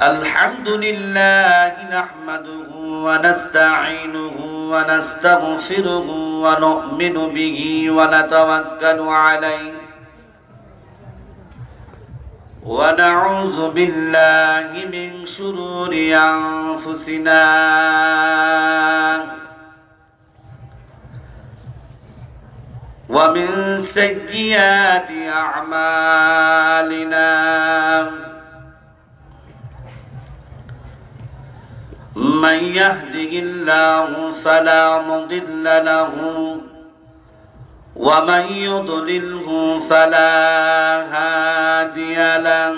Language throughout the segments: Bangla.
الحمد لله نحمده ونستعينه ونستغفره ونؤمن به ونتوكل عليه ونعوذ بالله من شرور أنفسنا ومن سيئات أعمالنا من يهده الله فلا مضل له ومن يضلله فلا هادي له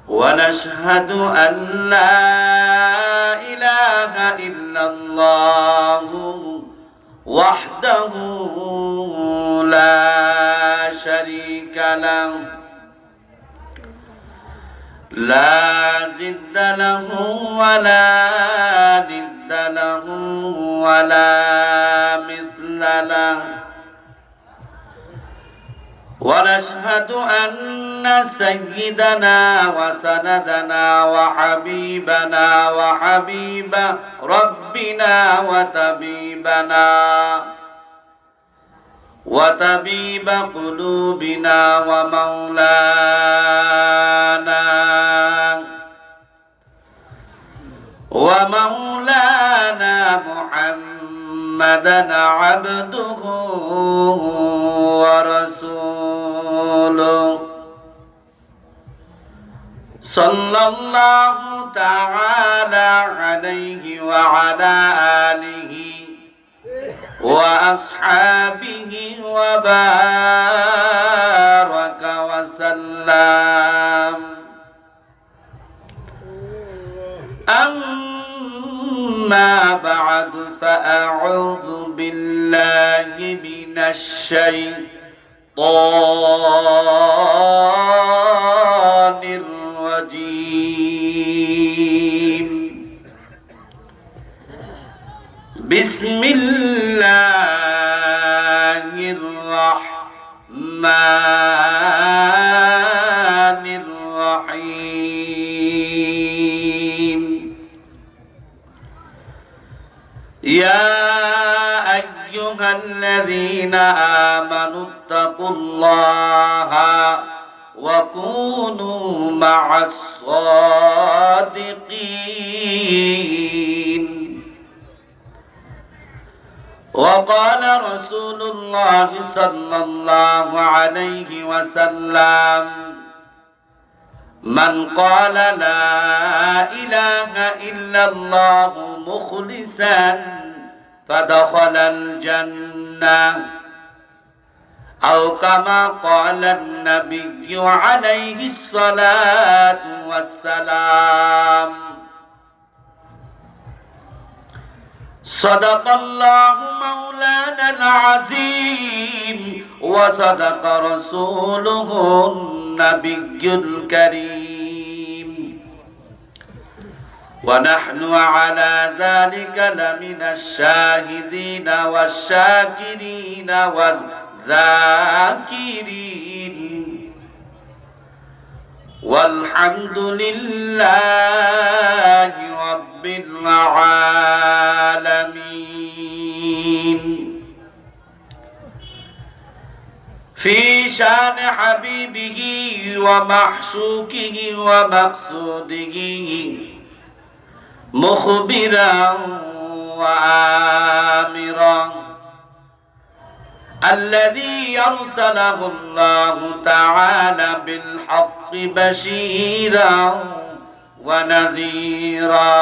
ونشهد أن لا إله إلا الله وحده لا شريك له لا ضد له ولا ند له ولا مثل له ونشهد أن سيدنا وسندنا وحبيبنا وحبيب ربنا وطبيب قلوبنا ومولانا محمدا عبده ورسوله صلى الله تعالى عليه وعلى آله وأصحابه وبارك وسلم أما بعد فأعوذ بالله من الشيطان الرجيم بسم الله الرحمن الرحيم يا أيها الذين آمنوا اتقوا الله وكونوا مع الصادقين وقال رسول الله صلى الله عليه وسلم من قال لا إله إلا الله مخلصا فدخل الجنة أو كما قال النبي عليه الصلاة والسلام صدق الله مولانا العظيم وصدق رسوله النبي الكريم ونحن على ذلك لمن الشاهدين والشاكرين والذاكرين والحمد لله رب العالمين في شان حبيبه ومحشوكه ومقصوده مخبرا وآمرا الذي أرسله الله تعالى بالحق بشيرا ونذيرا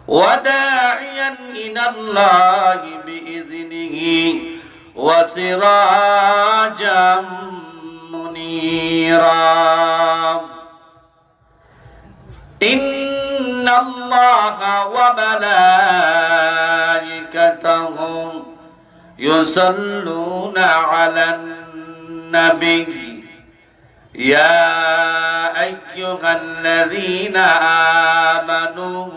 وداعيا إلى الله بإذنه وسراجا منيرا إن الله وملائكته يصلون على النبي يا أيها الذين آمنوا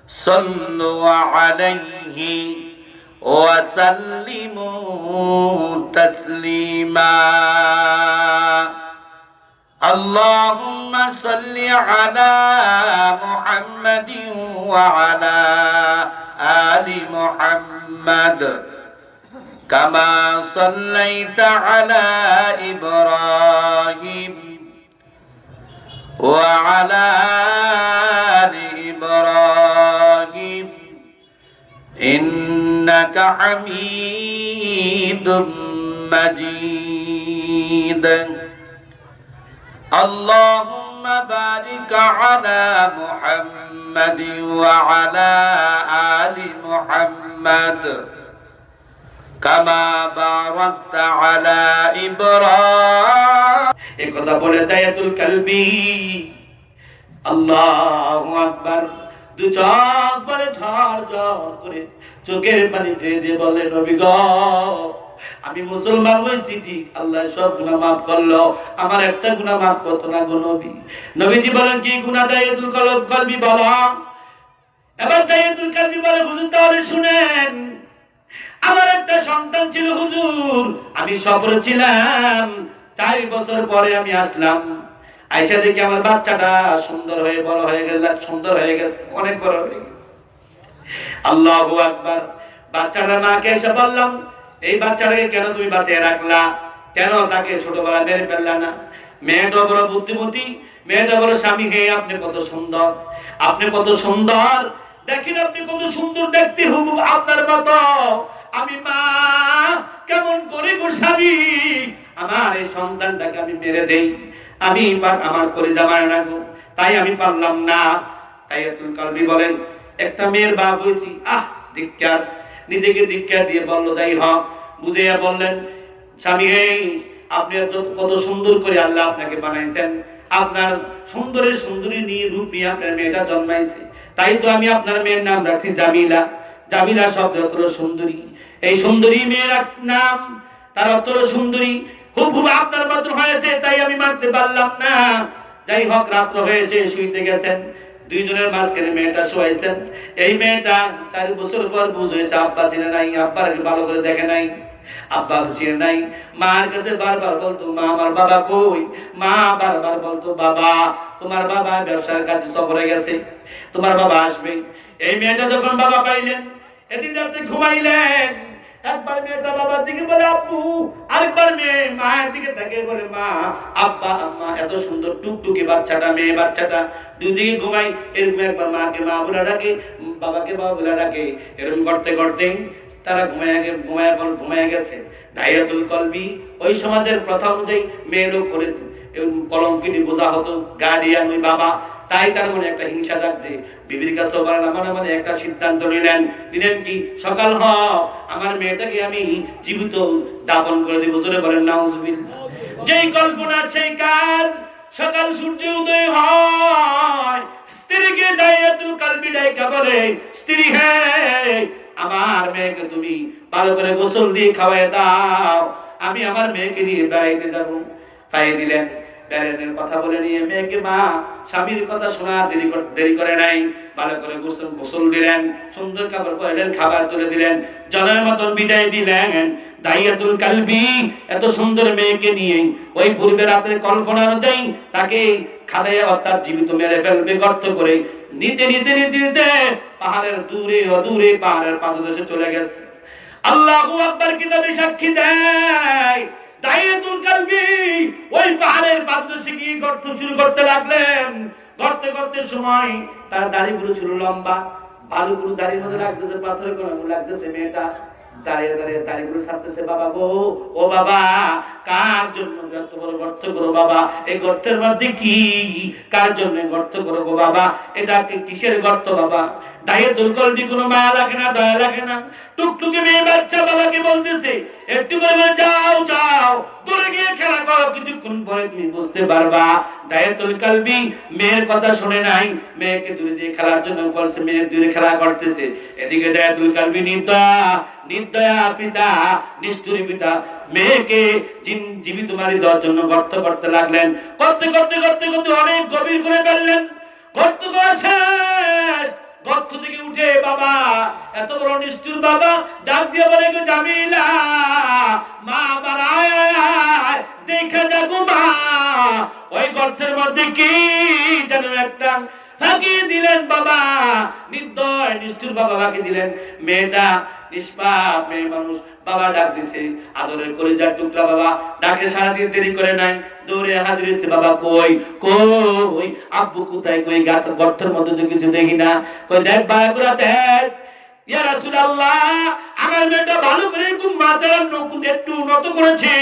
صلوا عليه وسلموا تسليما اللهم صل على محمد وعلى آل محمد كما صليت على إبراهيم وعلى آل إبراهيم إنك حميد مجيد اللهم بارك على محمد وعلى آل محمد كما باركت على إبراهيم এই কথা বলে দায়াতুল কালবি আল্লাহু আকবার দু চোখ বলে ঝড় ঝড় করে চোখের পানি ছেড়ে দিয়ে বলে নবী গো আমি মুসলমান হয়েছি ঠিক আল্লাহ সব গুনাহ মাফ করলো আমার একটা গুনাহ মাফ করতো না গো নবী নবীজি বলেন কি গুনাহ দায়াতুল কালবি বলো এবার দায়াতুল কালবি বলে হুজুর তাহলে শুনেন আমার একটা সন্তান ছিল হুজুর আমি সফরে ছিলাম 4 বছর পরে আমি আসলাম আয়েশা দেখি আমার বাচ্চাটা সুন্দর হয়ে বড় হয়ে গেল সুন্দর হয়ে গেছে অনেক বড় হয়ে গেছে আল্লাহু আকবার বাচ্চাটা মাকে এসে বললাম এই বাচ্চাটাকে কেন তুমি বাঁচিয়ে রাখলা কেন তাকে ছোটবেলা মেরে ফেললা না মেয়েটা বড় বুদ্ধিমতী মেয়েটা বড় স্বামী হে আপনি কত সুন্দর দেখেন আপনি কত সুন্দর দেখতে হুবহু আপনার মতো আমি মা কেমন করে গো স্বামী আমার এই সন্তানটাকে আমি মেরে দেই আমি আমার কলিজা মারে না গো তাই আমি পারলাম না দায়াতুল কালবি বলেন একটা মেয়ের বাপ হয়েছি ধিক্কার নিজেকে ধিক্কার দিয়ে বলল যাই হোক বুঝিয়া বললেন স্বামী হে আপনি কত সুন্দর করে আল্লাহ আপনাকে বানাইছেন আপনার সুন্দরের সুন্দরী নিয়ে রূপ নিয়ে আপনার মেয়েটা জন্মাইছে তাই তো আমি আপনার মেয়ের নাম রাখছি জামিলা জামিলা শব্দ অর্থ সুন্দরী এই সুন্দরী মেয়ের নাম তার অর্থ সুন্দরী খুব আপনার মতো হয়েছে তাই আমি মানতে পারলাম না যাই হোক রাত্র হয়েছে শুইতে গেছেন দুইজনের মাঝখানে মেয়েটা শোয়াইছেন এই মেয়েটা 4 বছর পর বুঝ হয়েছে আব্বা চিনে নাই আব্বাকে ভালো করে দেখে নাই আব্বা চিনে নাই মার কাছে বারবার বলতো মা আমার বাবা কই মা বারবার বলতো বাবা তোমার বাবা ব্যবসার কাজে সফরে গেছে তোমার বাবা আসবে এই মেয়েটা যখন বাবা পাইলেন এদিন রাতে ঘুমাইলেন একবার মেয়েটা বাবার দিকে বলে আব্বু আরেকবার মেয়ে মায়ের দিকে তাকিয়ে বলে মা আব্বা আম্মা এত সুন্দর টুকটুকি বাচ্চাটা মেয়ে বাচ্চাটা দুদিকে ঘুমাই এরকম একবার মাকে মা বলে ডাকে বাবাকে বাবা বলে ডাকে এরকম করতে করতে তারা ঘুমায় গেছে দায়াতুল কালবি ওই সমাজের প্রথা অনুযায়ী মেয়ে লোক করে কলঙ্কিনী বোঝা হতো গার্ডিয়ান ওই বাবা তাই তার মনে একটা হিংসা জাগছে বিবির কাছে মানে একটা সিদ্ধান্ত নিলেন কি সকাল হোক আমার মেয়েটাকে আমি জীবিত দাপন করে দিব জোরে বলেন নাউজুবিল্লাহ যেই কল্পনা সেই কাজ সকাল সূর্য উদয় হয় স্ত্রীকে দায়াতুল কালবি ডাইকা বলে স্ত্রী হে আমার মেয়েকে তুমি ভালো করে গোসল দিয়ে খাওয়ায় দাও আমি আমার মেয়েকে নিয়ে বেড়াইতে যাব খাইয়ে দিলেন বেড়ানোর কথা বলে নিয়ে মেয়েকে মা স্বামীর কথা শোনা দেরি করে নাই ভালো করে গোসল দিলেন সুন্দর কাপড় পরালেন খাবার তুলে দিলেন জনের মতন বিদায় দিলেন দায়াতুল কালবি এত সুন্দর মেয়েকে নিয়ে ওই পূর্বে রাতের কল্পনা অনুযায়ী তাকে খাদাইয়া অর্থাৎ জীবিত মেরে ফেলবে গর্ত করে নিতে পাহাড়ের দূরে অদূরে পাহাড়ের পাদদেশে চলে গেছে আল্লাহু আকবার কিতাবে সাক্ষী দেয় দায়াতুল কালবি ওই পাহাড়ের পাদদেশে গিয়ে গর্ত শুরু করতে লাগলেন গর্তে করতে সময় তার দাড়িগুলো ছিল লম্বা বালুগুলো দাড়ির মধ্যে লাগতেছে পাথরের কোণাগুলো লাগতেছে মেয়েটা দাঁড়িয়ে দাঁড়িয়ে দাড়িগুলো ছাড়তেছে বাবা গো ও বাবা কার জন্য গর্ত করো বাবা এই গর্তের মধ্যে কি কার জন্য গর্ত করো গো বাবা এটা কিসের গর্ত বাবা দায়াতুল কালবি কোনো মায়া লাগে না দয়া লাগে না টুকটুকি মেয়ে বাচ্চা বাবাকে বলতেছে একটু বলে যাও যাও দূরে গিয়ে খেলা করো কিছুক্ষণ পরে তুমি বুঝতে পারবা দায়াতুল কালবি মেয়ের কথা শুনে নাই মেয়েকে দূরে দিয়ে খেলার জন্য বলছে মেয়ে দূরে খেলা করতেছে এদিকে দায়াতুল কালবি নির্দয়া পিতা নিষ্ঠুরী পিতা মেয়েকে জীবিত মারি দেওয়ার জন্য গর্ত করতে লাগলেন করতে অনেক গভীর করে ফেললেন গর্ত করা শেষ গর্ত থেকে উঠে বাবা, এত বড় নিষ্ঠুর বাবা, ডাক দিয়ে বলে গো জামিলা, মা আমার আয় আয় আয়, দেখে দেখো মা, ওই গর্তের মধ্যে কি যেন একটা ফাঁকি দিলেন বাবা, নির্দয় নিষ্ঠুর বাবা ফাঁকি দিলেন। মেয়েটা নিষ্পাপ মেয়ে মানুষ, বাবা ডাক দিছে, আদরের কলিজার টুকরা বাবা, ডাকে সারা দিন দেরি করে নাই, দৌড়ে হাজির হয়েছে। বাবা কই কই, আব্বু কোথায়? কই গর্তের মধ্যে তো কিছু দেখি না। কই দেখ বাবা, দেখ ইয়া রাসূলুল্লাহ, আমার মেয়েটা ভালো করে এরকম মাথার নকুন একটু নত করেছে,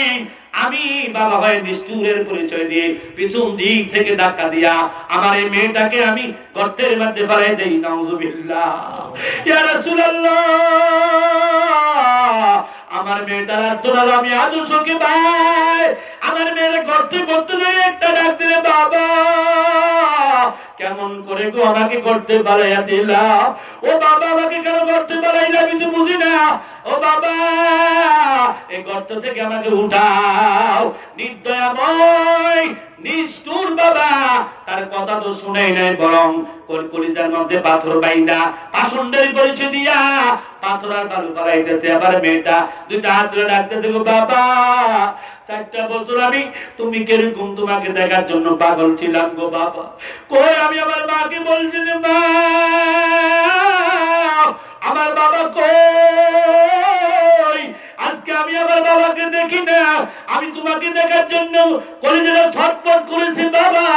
আমি বাবা হয় নিষ্ঠুরের পরিচয় দিয়ে পিছন দিক থেকে ধাক্কা দিয়া আমার এই মেয়েটাকে আমি গর্তের মধ্যে ফেলাই দেই। নাউজুবিল্লাহ। ইয়া রাসূলুল্লাহ, আমার মেয়েটার আত্মনার আমি আদর্শকে ভাই, আমার মেয়ের গর্তে পড়তে নেই, একটা ডাক দিলে বাবা, কেমন করে গো আমাকে করতে পারাইয়া দিলা? ও বাবা, আমাকে কেন করতে পারাইলা আমি তো বুঝি না। ও বাবা, এই গর্ত থেকে আমাকে উঠাও। নির্দয়াময় নিষ্ঠুর বাবা তার কথা তো শুনেই নাই, বরং কলিজার মধ্যে পাথর বাইন্দা পাষণ্ডের পরিচয় দিয়া পাথর আর বালু পালাইতেছে। আবার মেয়েটা দুইটা হাত ধরে ডাকতে দেবো, বাবা 4টা বছর আমি তুমি কিরকম তোমাকে দেখার জন্য পাগল ছিলাম গো বাবা। কই আমি আমার মাকে বলছি যে মা, আমার বাবা কই? আজকে আমি আমার বাবাকে দেখি না, আমি তোমাকে দেখার জন্য কলিজাটা ছটফট করেছি বাবা।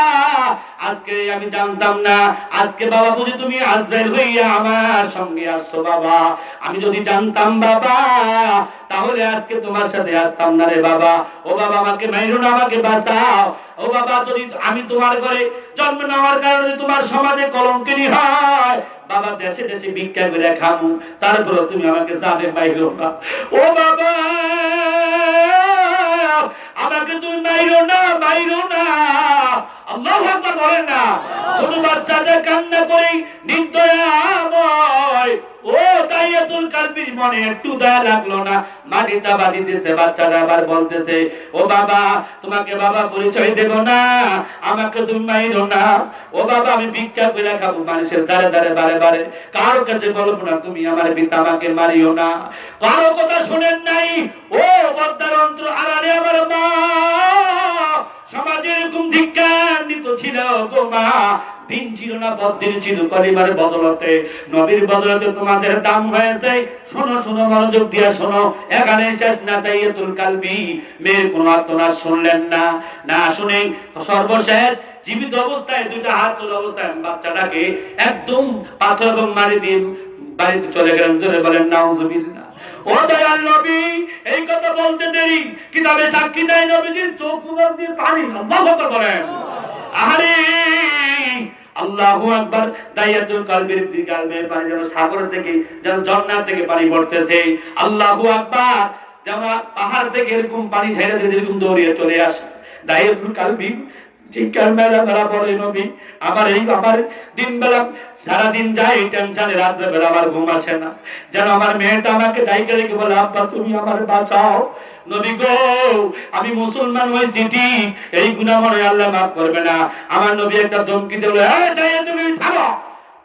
আজকে আমি জানতাম না, আজকে বাবা বুঝি তুমি আজরাইল হইয়া আমার সঙ্গে আসছো বাবা। আমি যদি জানতাম বাবা, তাহলে আজকে তোমার সাথে আসতাম না রে বাবা। ও বাবা, আমাকে মাইরো না, আমাকে বাঁচাও। ও বাবা, যদি আমি তোমার ঘরে জন্ম নেওয়ার কারণে তোমার সমাজে কলঙ্কিনী হয়, বাবা দেশে দেশে ভিক্ষা করে খামু, তারপরে তুমি আমাকে জানে মাইরো না। ও বাবা, আমাকে তুমি মাইরো না, মাইরো না। আল্লাহু আকবার বলেন না। ছোট বাচ্চাটা কান্না করে নির্দয়াময় ও দাইয়াতুল কালবির মনে একটু দয়া লাগলো না, মাটি চাপা দিতেছে। বাচ্চাটা আবার বলতেছে, ও বাবা, তোমাকে বাবা পরিচয় দেব না, আমাকে তুমি মাইরো না। ও বাবা, আমি ভিক্ষা করে খাবো মানুষের দ্বারে দ্বারে বারে বারে, কারো কাছে বলবো না তুমি আমার পিতা, আমাকে মারিও না। কারো কথা শুনেন নাই। ও বদ্দার অন্তর আড়ালে আমার মা সমাজে এরকম ধিক্কান্বিত ছিল গো মা। দিন ছিল না, বদ্দিন ছিল, পরিবারের বদলতে, নবীর বদলতে তোমাদের দাম হয়েছে। শোনো শোনো, মনোযোগ দিয়া শোনো, এখানে শেষ না। দাইয়াতুল কালবি মেয়ের কোন আত্মনাদ শুনলেন না, না শুনে সর্বশেষ জীবিত অবস্থায় দুইটা হাত তোলা অবস্থায় বাচ্চাটাকে একদম পাথর এবং মারি দিয়ে বাড়িতে চলে গেলেন। জোরে বলেন নাউজুবিল্লাহ। ও দয়াল নবী, এই কথা বলতে দেরি, কিতাবে সাক্ষী দেয় নবীজির চোখ মুখ দিয়ে পানি। আল্লাহু আকবার বলেন। আরে আল্লাহু আকবার। দাইয়াতুল কালবির দিগালবে পানি যেন সাগর থেকে, যেন ঝর্ণা থেকে পানি পড়তেছে। আল্লাহু আকবার। যেন পাহাড় থেকে এরকম পানি ঝেড়ে দিয়ে এরকম দৌড়িয়ে চলে আসে। দাইয়াতুল কালবি চিৎকার মেরা মেরা বলে, নবী আমার এই আমার দিন বেলা সারাদিন যায় টেনশনে, রাত্রে বেলা আমার ঘুম আসে না। যেন আমার মেয়েটা আমাকে ডাইকে রেখে বলে, আব্বা তুমি আমার বাঁচাও। নবী গো, আমি মুসলমান হয়েছি ঠিক, এই গুনাহ মনে আল্লাহ মাফ করবে না। আমার নবী একটা ধমকি দিল, তুমি থামো,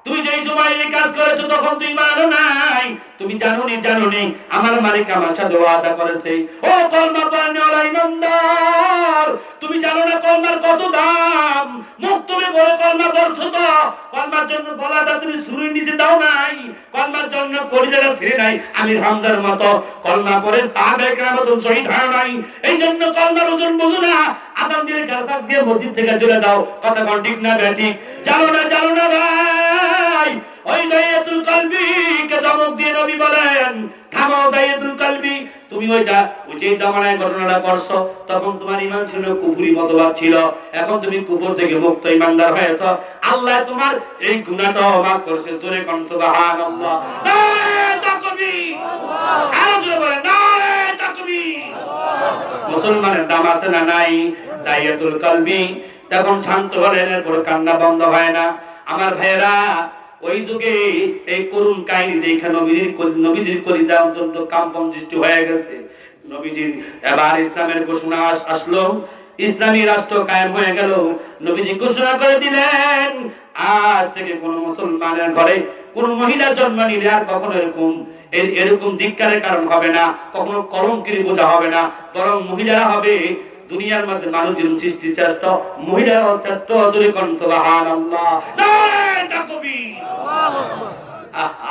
তুমি যেই সময় এই কাজ করেছো তখন তুই মানো নাই, তুমি জানোনি আমার মালিক আমার সাথে ওয়াদা করেছে। ও কলমা পড়নেওয়ালা ইমানদার, তুমি জানো না কলমার কত দাম? মুখ তুমি বলে কলমা বলছো তো, কলমার জন্য গলাটা তুমি ছুরির নিচে দাও নাই, কলমার জন্য কলিজাটা ছিঁড়ে নাই। আমি হামজার মতো কলমা পড়ে সাহাবায়ে কেরামের মতো শহীদ হয় নাই। এই জন্য কলমার ওজন বুঝো না, আদান দিয়ে গালফাক দিয়ে মসজিদ থেকে চলে দাও। কথা কোন ঠিক না বেঠিক? জানো না ভাই। ওই দাইয়াতুল কালবি কে ধমক দিয়ে নবী বলেন, থামো দাইয়াতুল কালবি, তুমি ওই যে জামানায় ঘটনাটা করছো তখন তোমার ঈমান ছিল কুফরি মতবাদ ছিল, এখন তুমি কুফর থেকে মুক্ত ঈমানদার হয়েছো, আল্লাহ তোমার এই গুনাহটা মাফ করেছে। জোরে কোন সুবহানাল্লাহ। নারে তাকবীর, আরো জোরে বলেন নারে তাকবীর। মুসলমানের দাম আছে না নাই? দাইয়াতুল কালবি তখন শান্ত হলেন, এরপর কান্না বন্ধ হয় না। আমার ভাইয়েরা, ওই যুগে এই করুণ কাহিনী দেখে নবীজির কলিজা অত্যন্ত কাম্পন সৃষ্টি হয়ে গেছে। নবীজির এবার ইসলামের ঘোষণা আসলো, ইসলামী রাষ্ট্র কায়েম হয়ে গেল। নবীজি ঘোষণা করে দিলেন, আজ থেকে কোন মুসলমানের ঘরে কোন মহিলা জন্ম নিলে আর কখনো এরকম ধিক্কারের কারণ হবে না, কখনো কলঙ্কের বোঝা হবে না, বরং মহিলারা হবে দুনিয়ার মধ্যে মানুষের সৃষ্টি শ্রেষ্ঠ, মহিলারা শ্রেষ্ঠ। সুবহানাল্লাহ, নারায়ে তাকবীর, আল্লাহু আকবার।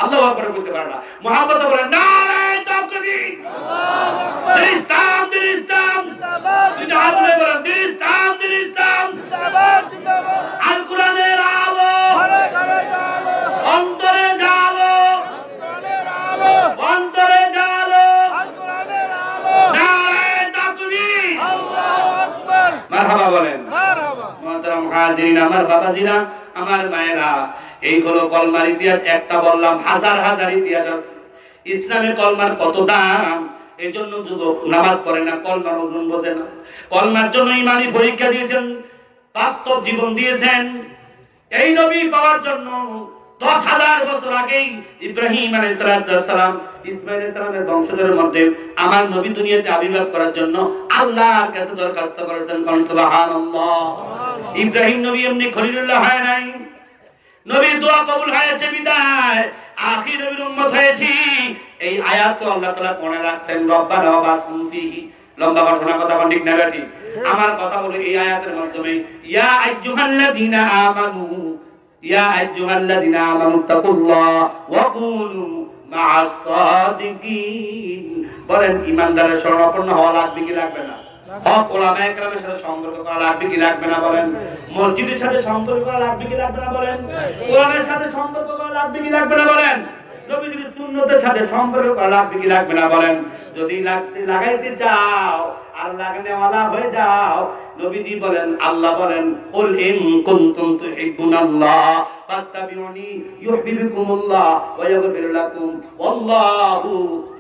আল্লাহু আকবার বলতে পারে না, মুহাম্মদ বলেন নারায়ে তাকবীর, আল্লাহু আকবার। ইসলাম ইসলাম জিন্দাবাদ, জিন্দাবাদ। ইসলাম ইসলাম জিন্দাবাদ, জিন্দাবাদ। আল কোরআনের আলো ঘরে ঘরে জ্বালো, অন্তরে জ্বালো, অন্তরের আলো, অন্তরে জ্বালো, আল কোরআনের আলো। নারায়ে তাকবীর, আল্লাহু আকবার। মারহাবা বলেন, মারহাবা। মুহতারাম হাজিরিন, আমার বাবাজিরা, আমার মায়েরা, এই হলো কলমার ইতিহাস। একটা বললাম, হাজার হাজার ইতিহাস আছে। ইসলামে কলমার কত দাম, এই জন্য যুবক নামাজ পড়ে না, কলমার ওজন বোঝে না। কলমার জন্য ইমানি পরীক্ষা দিয়েছেন, বাস্তব জীবন দিয়েছেন। এই নবী পাওয়ার জন্য 10,000 বছর আগেই ইব্রাহিম আলাইহিস সালাম, ইসমাঈল আলাইহিস সালামের বংশধরের মধ্যে আমার নবী দুনিয়াতে আবির্ভাব করার জন্য আল্লাহর কাছে দরখাস্ত করেছেন। সুবহানাল্লাহ। ইব্রাহিম নবী এমনি খলিলুল্লাহ হয় নাই, নবীর দোয়া কবুল হয়েছে বিদায় আখির নবীর উম্মত হয়েছি। এই আয়াত আল্লাহ তাআলা পড়ে রাখছেন, রব্বানা ওয়াবাসুম ফিহি। লম্বা ঘটনা, কথা কোন ঠিক না বেটি? আমার কথা হলো এই আয়াতের মাধ্যমে, ইয়া আইয়ুহাল্লাযীনা আমানু, ইয়া আইয়ুহাল্লাযীনা আমানু তাকুল্লাহ ওয়া কুনু মা'আস সাদিকিন। বলেন ঈমানদারের শরণাপন্ন হওয়া লাগবে কি লাগবে না? হক ওলামায়ে কেরামের সাথে সম্পর্ক করা লাগবে কি লাগবে না? বলেন মসজিদের সাথে সম্পর্ক করা লাগবে কি লাগবে না? বলেন কোরআনের সাথে সম্পর্ক করা লাগবে কি লাগবে না? বলেন নবীর সুন্নতের সাথে সম্পর্ক করা লাগবে কি লাগবে না? বলেন যদি লাগাইতে চাও আর লাগানেওয়ালা হয়ে যাও, নবীজি বলেন, আল্লাহ বলেন, কুল ইন কুনতুম তুহিব্বুনাল্লাহ ফাত্তাবিউনি ইউহিব্বুকুমুল্লাহ ওয়া ইয়াগফির লাকুম ওয়াল্লাহু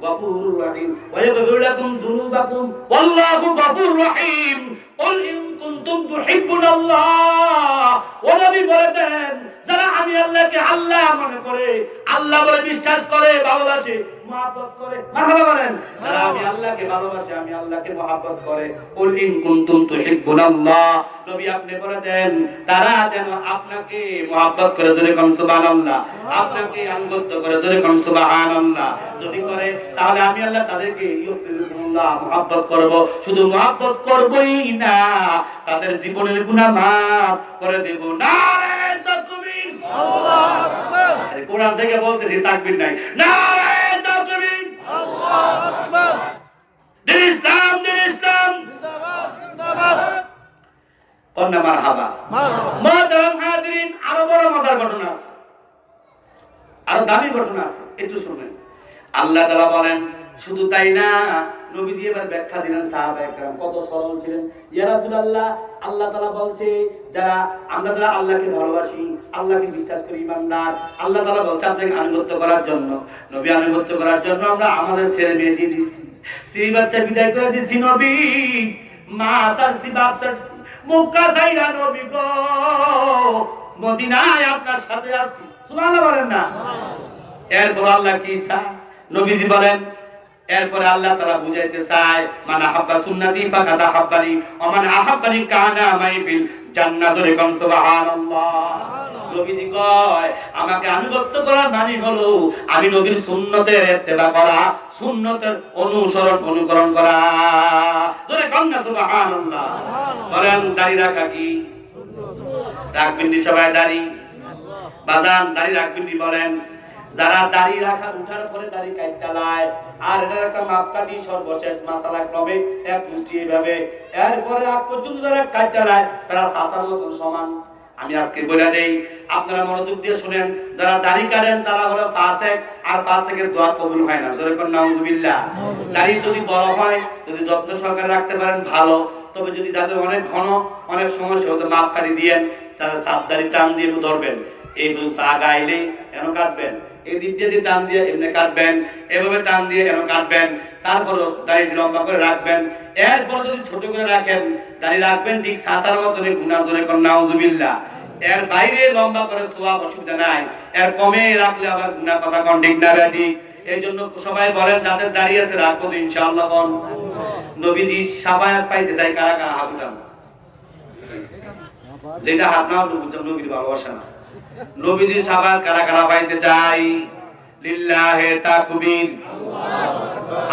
গফুরুর রহিম ওয়া ইয়াগফির লাকুম যুনুবাকুম ওয়াল্লাহু গফুরুর রহিম। কুল ইন কুনতুম তুহিব্বুনাল্লাহ, ও নবী বলে দেন, যারা আমি আল্লাহকে আল্লাহ মনে করে, আল্লাহ বলে বিশ্বাস করে, ভালোবাসে, মহব্বত করে, মারহাবা বলেন, যারা আমি আল্লাহকে ভালোবাসে, আমি আল্লাহকে মহব্বত করে, কুল ইন কুনতুম তুহিব্বুনাল্লাহ, নবী আপনি বলে দেন, তারা যেন আপনাকে মহব্বত করে, জোরে কোন সুবহানাল্লাহ, আপনাকে আনুগত্য করে, জোরে কোন সুবহানাল্লাহ। যদি করে তাহলে আমি আল্লাহ তাদেরকে ইউহিব্বুল্লাহ মহব্বত করব। শুধু মহব্বত করবই না, তাদের জীবনের গুনাহ মাফ করে দেব। নারায়ে তাকবীর, আল্লাহু আকবার। আরে কোরআন থেকে বলতেছি, তাকবীর নাই। নারায়ে তাকবীর, আল্লাহু আকবার। দিন ইসলাম, দিন ইসলাম জিন্দাবাদ, জিন্দাবাদ। কন্যা মারহাবা, মারহাবা। মুহতারাম হাজিরিন, আরো বড় মজার ঘটনা আছে, আরো দামি ঘটনা আছে, একটু শুনেন। আল্লাহ তাআলা বলেন, শুধু তাই না, নবীজি এবার ব্যাখ্যা দিলেন, সাহাবায়ে কেরাম কত সরল ছিলেন। ইয়া রাসূলুল্লাহ, আল্লাহ তাআলা বলছে, যারা আমরা যারা আল্লাহকে ভালোবাসি, আল্লাহকে বিশ্বাস করি, ইমানদার, আল্লাহ তাআলা বলছে আপনাকে আনুগত্য করার জন্য, নবী আনুগত্য করার জন্য আমরা আমাদের ছেলে মেয়ে দিয়ে দিয়েছি, স্ত্রী বাচ্চা বিদায় করে দিয়েছি। নবী মা ছাড়ছি, বাপ ছাড়ছি, মক্কা ছাইরা নবী গো মদিনায় আপনার সাথে আছি। সুবহানাল্লাহ বলেন না? এরপর আল্লাহ কি চায়? নবীজি বলেন, এরপরে আল্লাহ তাআলা বুঝাইতে চায়, মান আহাব্বা সুন্নতি ফাকাদ আহাব্বানি ওয়া মান আহাব্বানি কানা মাই ফিল জান্নাত। সুবহানাল্লাহ। নবীজি কয়, আমাকে আনুগত্য করা মানে হলো আমি নবীর সুন্নতের ইত্তেবা করা, সুন্নতের অনুকরণ করা। জোরে কোন না সুবহানাল্লাহ। বলেন দাড়ি রাখা কি সুন্নাত? রাখবেন নি সবাই দাড়ি? বাদান দাড়ি রাখবেন নি? বলেন যারা দাড়ি রাখা উঠার পরে দাড়ি কাটতে লায়, আর এটার একটা মাপকাঠি সর্বশেষ মাসালা ক্রমে এক মুষ্টি এভাবে, এরপরে আগ পর্যন্ত যারা কাটতে লায় তারা সাসার মতন সমান। আমি আজকে বলে দেই, আপনারা মনোযোগ দিয়ে শুনেন, যারা দাড়ি কাটেন তারা হলো ফাসিক, আর ফাসিকের দোয়া কবুল হয় না। জোরে কোন নাউযুবিল্লাহ। দাড়ি যদি বড় হয়, যদি যত্ন সহকারে রাখতে পারেন ভালো, তবে যদি যাদের অনেক ঘন, অনেক সমস্যা হতে মাপকাঠি দিয়েন, তারা সাত দাড়ি টান দিয়ে ধরবেন, এইগুলো আগাইলে কেন কাটবেন, এই দিক দিয়ে টান দিয়ে এমনি কাটবেন, এভাবে টান দিয়ে কেন কাটবেন, তারপর দাড়ি লম্বা করে রাখবেন। এরপর যদি ছোট করে রাখেন, দাড়ি রাখবেন ঠিক সাতার মতনে, গুনাহ জোরে কোন নাউযুবিল্লাহ। এর বাইরে লম্বা করে সওয়াব অসুবিধা নাই, এর কমে রাখলে আবার গুনাহ, কথা কোন ঠিক না বেঠিক? এই জন্য সবাই বলেন, যাদের দাড়ি আছে রাখো ইনশাআল্লাহ। কোন নবীজি শাফায়াত পাইতে চাই, কারা কারা হাত উঠান। যেটা হাত না উঠলো নবীর ভালোবাসা না। নবীজির সাহাবা কারা কারা পাইতে চাই? লিল্লাহে তাকবীর।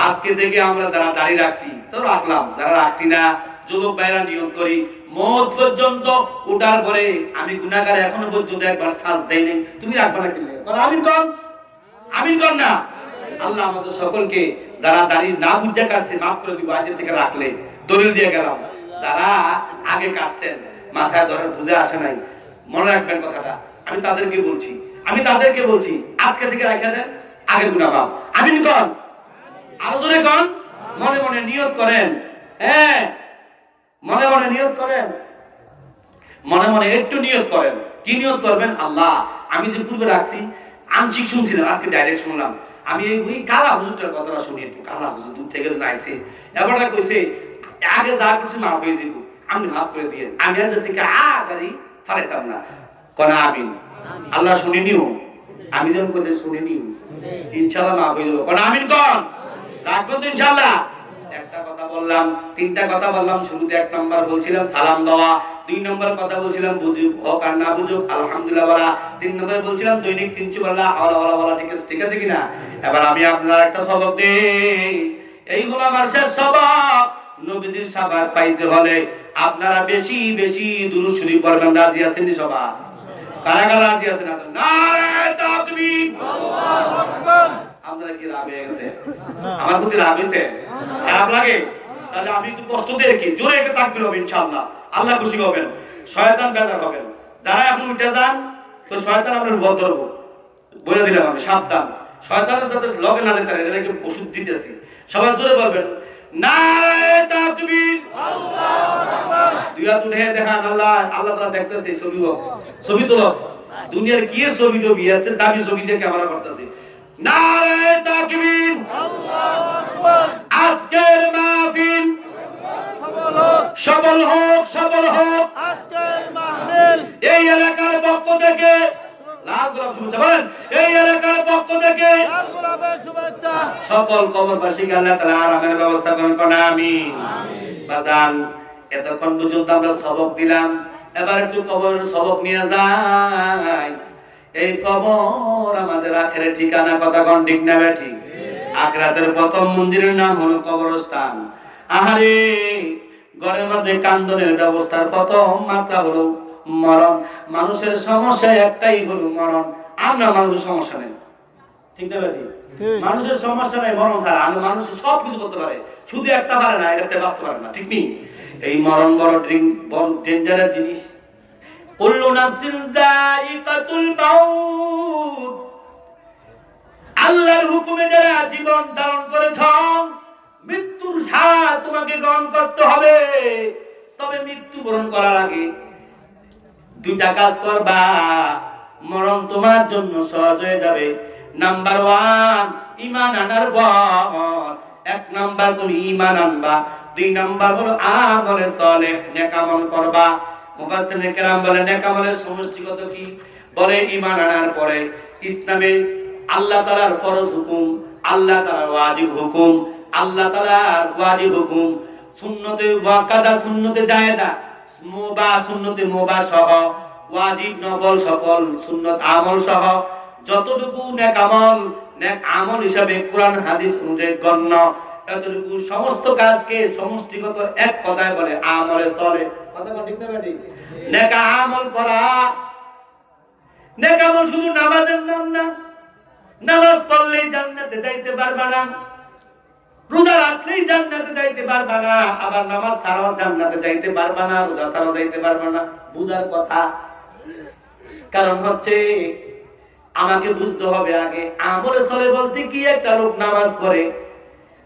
আজকে থেকে আমরা যারা দাঁড়িয়ে রাখছি তো রাখলাম, যারা রাখছি না যুবক ভাইরা নিয়ত করি মওত পর্যন্ত উঠার পরে আমি গুনাহগার এখনো পর্যন্ত একবার শ্বাস দেই নাই, তুমি রাখবা না কিলে কোন আমিন কোন? আমিন কোন না? আল্লাহ আমাদের সকলকে যারা দাঁড়িয়ে না বুঝে কাটছে মাফ করে দিব, আজ থেকে রাখলে দলিল দিয়ে গেলাম। যারা আগে কাটছেন মাথায় ধরে বুঝে আসে নাই, মনে রাখবেন কথাটা, আমি তাদেরকে বলছি, আজকে থেকে রাখা দেন, আগে গুনাহ মাফ। আমিন কোন? আরো জোরে কোন? মনে মনে নিয়ত করেন, হ্যাঁ মনে মনে নিয়ত করেন, মনে মনে একটু নিয়ত করেন। কি নিয়ত করবেন? আল্লাহ আমি যে পূর্বে রাখছি আংশিক শুনছিলাম, আজকে ডাইরেক্ট শুনলাম। আমি ওই কালা হুজুরটার কথাটা শুনি, একটু কালা হুজুর দূর থেকে আইছে, এবার কইছে আগে যা কিছু মাফ হয়ে যাব, আমি মাফ করে দিয়ে আমি আজ থেকে আগারি ফালাইতাম না। কোন আমিন? আল্লাহ শুনে নিও, আমি যখন কইতে শুনে নিও, ইনশাআল্লাহ মাফ হয়ে যাবে। কোন আমিন কোন? রাখবো তো ইনশাআল্লাহ। একটা কথা বললাম, তিনটা কথা বললাম। শুরুতে এক নাম্বার বলছিলাম সালাম দেওয়া, দুই নম্বর কথা বলছিলাম বুঝুক হোক আর না বুঝুক আলহামদুলিল্লাহ বলা, তিন নম্বরে বলছিলাম দৈনিক 300 হাওলা বলা। ঠিক আছে কিনা? এবার আমি আপনার একটা সবক দেই, এইগুলো আমার শেষ সবক। নবীজির সাহাবা পাইতে হলে আপনারা বেশি বেশি দুরূদ শরীফ পড়বেন। রাজি আছেন নি সবাই? কারা কারা রাজি আছেন? নারে তাকবীর, আল্লাহু আকবার। আপনারা কি রাগ হয়ে গেছে? আমার প্রতি রাগ হইছে? খারাপ লাগে? তাহলে আমি একটু কষ্ট দিয়ে কি জোরে একটা তাকবীর হবে ইনশাআল্লাহ, আল্লাহ খুশি হবেন, শয়তান বেজার হবেন। যারা এখন উঠে যান তো শয়তান আপনার ভর ধরবো, বলে দিলাম আমি, সাবধান। শয়তানের যাতে লগে না যেতে এটা একটু ওষুধ দিতেছি। সবাই জোরে বলবেন নারে তাকবীর, আল্লাহু আকবার। দুই হাত উঠে দেখান, আল্লাহ তাআলা দেখতেছে। ছবি তোলো, দুনিয়ার কি ছবি টবি আছে, দামি ছবি দিয়ে ক্যামেরা করতেছে। নারে তাকবীর, আল্লাহু আকবার। আজকের মাহফিল সফল হোক, সফল হোক আজকের মাহফিল। এই এলাকার পক্ষ থেকে লাল গোলাপ শুভেচ্ছা বলেন, এই এলাকার পক্ষ থেকে লাল গোলাপের শুভেচ্ছা। সকল কবরবাসীকে আল্লাহ তাআলা আরামের ব্যবস্থা করেন, কোন আমিন। বাজান এতক্ষণ পর্যন্ত আমরা সবক দিলাম, এবার একটু কবর সবক নিয়ে যাই। এই কবর আমাদের আখেরের ঠিকানা, কথা কোন ঠিক না বেঠিক? আখিরাতের প্রথম মন্দিরের নাম হলো কবরস্থান। আহারে ঘরের মধ্যে কান্দনের ব্যবস্থার প্রথম মাত্রা হলো মরণ। মানুষের সমস্যা একটাই হলো মরণ। আমরা মানুষের সমস্যা নেই, ঠিক না বেঠিক? মানুষের সমস্যা নেই মরণ ছাড়া। আমরা মানুষের সব কিছু করতে পারে, শুধু একটা পারে না, এটাতে বাঁচতে পারে না, ঠিক নেই? এই মরণ বড় ডেঞ্জারাস জিনিস। কুল্লু নাফসিন যায়িকাতুল মাউত। আল্লাহর হুকুমে যারা জীবন ধারণ করেছ, মৃত্যুর স্বাদ তোমাকে গ্রহণ করতে হবে। তবে মৃত্যুবরণ করার আগে দুইটা কাজ করবা, মরণ তোমার জন্য সহজ হয়ে যাবে। নাম্বার 1 ঈমান আনার পর, এক নাম্বার তুমি ঈমান আনবা, দুই নাম্বার হলো আমলে সালেহ, নেক আমল করবা। মুফাসসিরিনে কেরাম বলেন নেক আমলের সমষ্টিগত কি? বলে ঈমান আনার পরে ইসলামে আল্লাহ তাআলার ফরজ হুকুম, আল্লাহ তাআলার ওয়াজিব হুকুম, আল্লাহ তাআলার ওয়াজিব হুকুম, সুন্নতে ওয়াকাদা, সুন্নতে জায়েদা, মুবাহ, সুন্নতে মুবাহ সহ, ওয়াজিব নফল সকল সুন্নত আমল সহ যতটুকু নেক আমল হিসাবে কোরআন হাদিস অনুযায়ী গণ্য, এতটুকু সমস্ত কাজকে সমষ্টিগত এক কথায় বলে আমলে চলে। কথা ঠিক না বেঠিক? নেক আমল করা, নেক আমল শুধু নামাজের নাম না। নামাজ পড়লেই জান্নাতে যাইতে পারবা না, রোজা রাখলেই জান্নাতে যাইতে পারবা না, আবার নামাজ ছাড়াও জান্নাতে যাইতে পারবা না, রোজা ছাড়াও যাইতে পারবা না। বুঝার কথা। কারণ হচ্ছে আমাকে বুঝতে হবে আগে আমলে চলে বলতে কি, একটা লোক নামাজ পড়ে,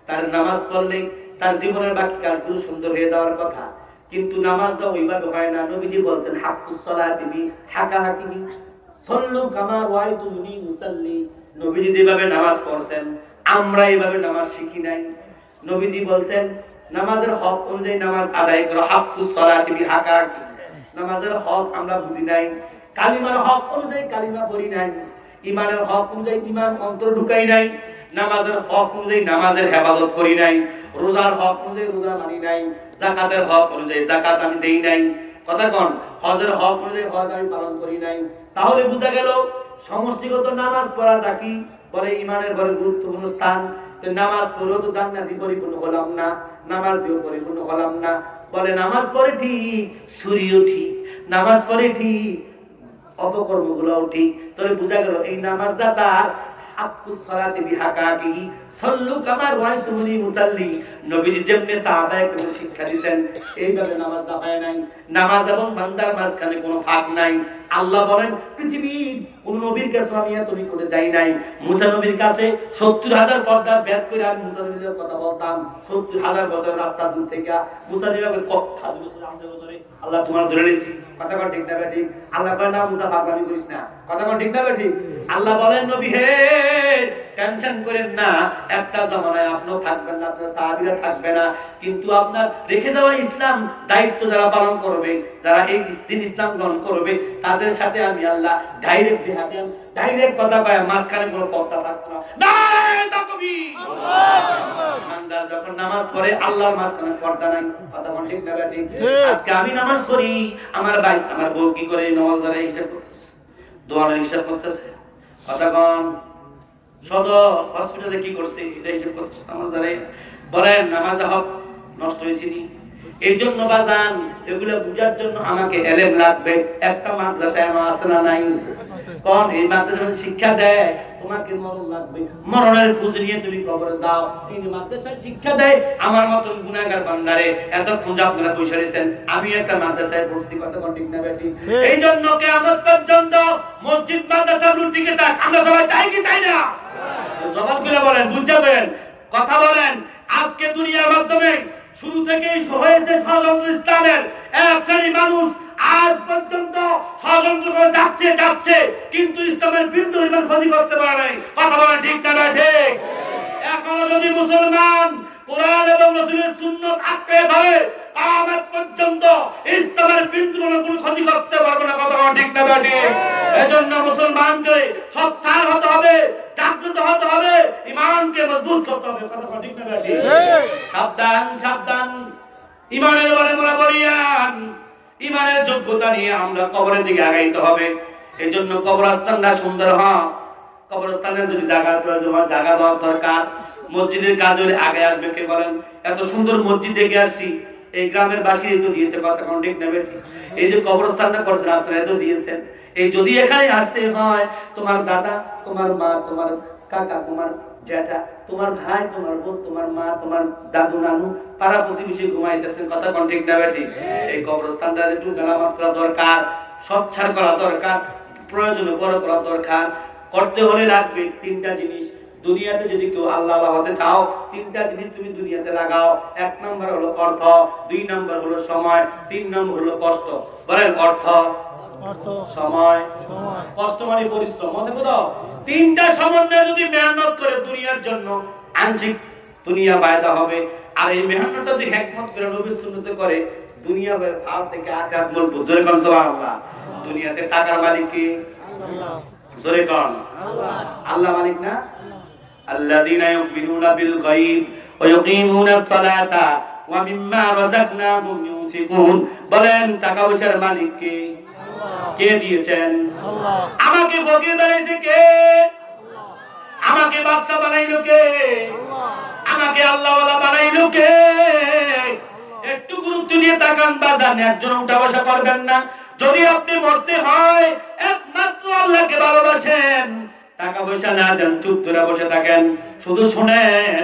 তার নামাজ পড়লে তার জীবনের বাকি কাজগুলো সুন্দর হয়ে যাওয়ার কথা, কিন্তু নামাজটা ওইভাবে হয় না। নবীজি বলছেন হাক্কুস সালাতি বি হাকাহাকিহি সাল্লু কামা রাআইতুমুনি উসাল্লি। নবীজি যেভাবে নামাজ পড়ছেন আমরা এইভাবে নামাজ শিখি নাই। নবীজি বলছেন নামাজের হক অনুযায়ী নামাজ আদায় করো, হাক্কুস সালাতি বি হাকাহাকিহি। নামাজের হক আমরা বুঝি নাই, কালিমার হক অনুযায়ী কালিমা পড়ি নাই, ঈমানের হক অনুযায়ী ঈমান অন্তর ঢুকাই নাই, নামাজের হক অনুযায়ী নামাজের হেফাজত করি নাই, রোজার হক অনুযায়ী রোজা মানি নাই, যাকাতের হক অনুযায়ী যাকাত আমি দেই নাই। কথা কোন? হজের হক অনুযায়ী হজ আমি পালন করি নাই, তাহলে বোঝা গেল সমষ্টিগত নামাজ পড়াটা কি বলে ইমানের বড় গুরুত্বপূর্ণ স্থান। তো নামাজ পড়েও তো জান্নাতি পরিপূর্ণ হলাম না, নামাজ দিয়েও পরিপূর্ণ হলাম না। বলে নামাজ পড়ে ঠিক, সূর্য ঠিক, নামাজ পড়ে ঠিক, অপকর্মগুলোও ঠিক। তবে বোঝা গেল এই নামাজটা তার হাক্কুস সালাতি বিহাকাকি সাল্লু কামা রাআইতুমুনি মুসাল্লি, নবীজি যেমনি সাহাবায়ে শিক্ষা দিতেন এইভাবে নামাজটা হয় নাই। নামাজ এবং বান্দার মাঝখানে কোনো ফাঁক নাই। আল্লাহ বলেন পৃথিবীর কোন নবীর কাছে আমি এত নিকটে যাই নাই। মুসা নবীর কাছে ৭০,০০০ পর্দা বেদ করে আমি মুসা নবীর কথা বলতাম। ৭০,০০০ বছর রাস্তা দূর থেকে মুসা নবীর কথা ধরে আল্লাহ তোমার ধরে নিয়েছি। কথা কন ঠিক না ঠিক? আল্লাহ কয় না মুসা পাগলামি করিস না। কথা কন ঠিক না ঠিক? আল্লাহ বলেন নবী হে টেনশন করেন না, একটা জামানায় আপনিও থাকবেন না, আপনার সাহাবীরা থাকবে না, কিন্তু আপনার রেখে দেওয়া ইসলাম দায়িত্ব যারা পালন করবে, যারা এই দিন ইসলাম গ্রহণ করবে তাদের সাথে আমি আল্লাহ ডাইরেক্ট দেখাতে ডাইরেক্ট কথা কয়, মাঝখানে কোনো পর্দা থাকবে না। নারায়ে তাকবীর, আল্লাহু আকবার। যখন নামাজ পড়ে আল্লাহর মাঝখানে পর্দা নাই। কথা বল ঠিক না ঠিক? আজকে আমি নামাজ পড়ি, আমার ভাই আমার বউ কি করে নামাজ ধরে হিসাব করতেছে, দোয়ানের হিসাব করতেছে। কথা কন সদর হসপিটালে কি করছে এটা হিসাব করতেছে নামাজ ধরে। বলেন নামাজ হক নষ্ট হয়েছে নি? এই জন্য বাজান এগুলো বুঝার জন্য আমাকে এলেম লাগবে। একটা মাদ্রাসায় আমার আছে না নাই? কোন এই মাদ্রাসায় শিক্ষা দেয় তোমাকে মরণ লাগবে, মরণের খোঁজ নিয়ে তুমি কবরে যাও। এই মাদ্রাসায় শিক্ষা দেয় আমার মতন গুনাহগার বান্দারে এত খোঁজ আপনারা বসে রয়েছেন। আমি একটা মাদ্রাসায় পড়ছি, কত ঠিক না বেটি? এই জন্য কিয়ামত পর্যন্ত মসজিদ মাদ্রাসা লুটিকে থাক। আমরা সবাই চাই কি চাই না? জবাব করে বলেন, বুঝাবেন, কথা বলেন। আজকে দুনিয়ার মাধ্যমে শুরু থেকেই হয়েছে ষড়যন্ত্র ইসলামের। এক শ্রেণী মানুষ আজ পর্যন্ত ষড়যন্ত্র করে যাচ্ছে কিন্তু ইসলামের বিরুদ্ধে ইমান ক্ষতি করতে পারে নাই। কথা বলেন ঠিক না ঠিক? এখনো যদি মুসলমান কোরআন এবং রাসূলের সুন্নাত আঁকড়ে ধরে কিয়ামত পর্যন্ত ইসলামের বিরুদ্ধে কোনো ক্ষতি করতে পারবে না। কথা বলেন ঠিক না ঠিক? এজন্য মুসলমানকে সত্যার হতে হবে, জাগ্রত হতে হবে, ঈমানকে মজবুত করতে হবে। কথা বলেন ঠিক না ঠিক? সাবধান সাবধান, ঈমানের বলে মোরা বলিয়ান, ঈমানের যোগ্যতা নিয়ে আমরা কবরের দিকে আগাইতে হবে। এজন্য কবরস্থানটা সুন্দর হয়। কবরস্থানের যদি জায়গা দেওয়া দরকার, মসজিদের কাজ হলে আগে আসবে কে বলেন? এত সুন্দর মসজিদ দেখে আসছি, এই গ্রামের বাসী তো দিয়েছে। কথা ঠিক নেবে। এই যে কবরস্থানটা করছেন আপনারা তো দিয়েছেন। এই যদি এখানে আসতে হয়, তোমার দাদা, তোমার মা, তোমার কাকা, তোমার জ্যাঠা, তোমার ভাই, তোমার বোন, তোমার মা, তোমার দাদু নানু, পাড়া প্রতিবেশী ঘুমাইতেছেন। কথা ঠিক নেবে ঠিক? এই কবরস্থানটা একটু মেরামত করা দরকার, সচ্ছার করা দরকার, প্রয়োজনে বড় করা দরকার। করতে হলে লাগবে তিনটা জিনিস। দুনিয়াতে যদি কেউ আল্লাহ হতে চাও, তিনটা জিনিস তুমি দুনিয়াতে লাগাও। এক নম্বর হলো অর্থ, দুই নম্বর হলো সময়, তিন নম্বর হলো কষ্ট। বলেন অর্থ, সময়, কষ্ট মানে পরিশ্রম। মনে করো তিনটা সমন্বয়ে যদি মেহনত করে দুনিয়ার জন্য, আংশিক দুনিয়া ফায়দা হবে। আর এই মেহনতটা যদি হিকমত করে নবীর সুন্নতে করে, দুনিয়া ফাল থেকে আখিরাত মজবুত। জোরে কোন সুবহানাল্লাহ। দুনিয়াতে টাকার মালিক কি? আল্লাহ। জোরে কোন আল্লাহ। আল্লাহ মালিক না? আল্লাযীনা ইউমিনুনা বিল গায়ব ওয়া ইউকিমুনাস সালাতা ওয়া মিম্মা রাযাকনাহুম ইউনফিকুন। বলেন টাকা পয়সার মালিক কে? আল্লাহ। কে দিয়েছেন? আল্লাহ। আমাকে ভোগে দাঁড়াইছে কে? আল্লাহ। আমাকে বাদশা বানাইলো কে? আল্লাহ। আমাকে আল্লাহওয়ালা বানাইলো কে? একটু গুরুত্ব দিয়ে তাকান বাজান, একজন উঠা বসা করবেন না। যদি আপনি মরতে হয় একমাত্র আল্লাহকে ভালোবাসেন, টাকা পয়সা না দেন, চুপ করে বসে থাকেন, শুধু শুনেন,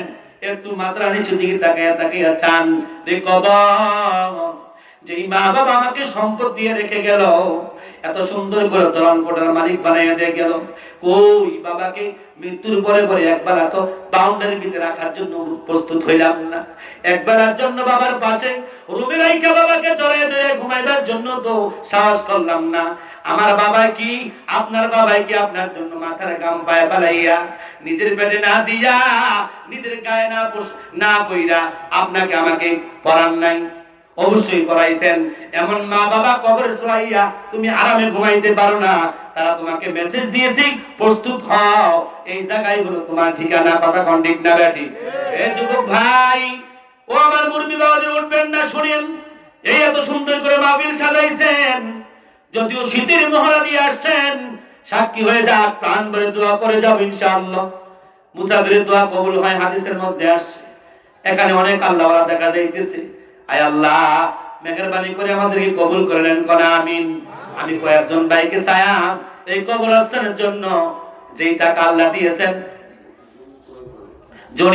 একটু মাত্রা নিচের দিকে তাকিয়ে চান রে কবর। যে মা বাবা আমাকে সম্পদ দিয়ে রেখে গেল, এত সুন্দর করে দলান কোঠার মালিক বানাইয়া দিয়ে গেল, কই বাবাকে মৃত্যুর পরে পরে একবার এত বাউন্ডারির ভিতরে রাখার জন্য প্রস্তুত হইলাম না? একবারের জন্য বাবার পাশে রুমে রাইখা বাবাকে জড়িয়ে ধরে ঘুমাইবার জন্য তো সাহস করলাম না। আমার বাবা কি, আপনার বাবা কি আপনার জন্য মাথার গাম পায়ে ফেলাইয়া, নিজের পেটে না দিয়া, নিজের গায়ে না কইরা আপনাকে আমাকে পড়ান নাই? অবশ্যই পড়াইছেন। এমন মা বাবা কবরে শোয়াইয়া তুমি আরামে ঘুমাইতে পারো না, তারা তোমাকে মেসেজ দিয়েছে প্রস্তুত হও, এই জায়গায় হলো তোমার ঠিকানা। কথা কোন ঠিক না বেটি? এই যুবক ভাই ও আমার মুরব্বি বাবা, উঠবেন না, শুনেন। এই এত সুন্দর করে মাহফিল সাজাইছেন, যদিও শীতের মহড়া দিয়ে আসছেন, সাক্ষী হয়ে যাক, প্রাণ ভরে দোয়া করে যাও ইনশাআল্লাহ। মুসাফিরের দোয়া কবুল হয়, হাদিসের মধ্যে আসছে। এখানে অনেক আল্লাহওয়ালা দেখা যাইতেছে। আয় আল্লাহ, মেহেরবানি করে আমাদেরকে কবুল করে নেন, কোন আমিন। আমি কয়েকজন ভাইকে চায়া এই কবরস্থানের জন্য যেই টাকা আল্লাহ দিয়েছেন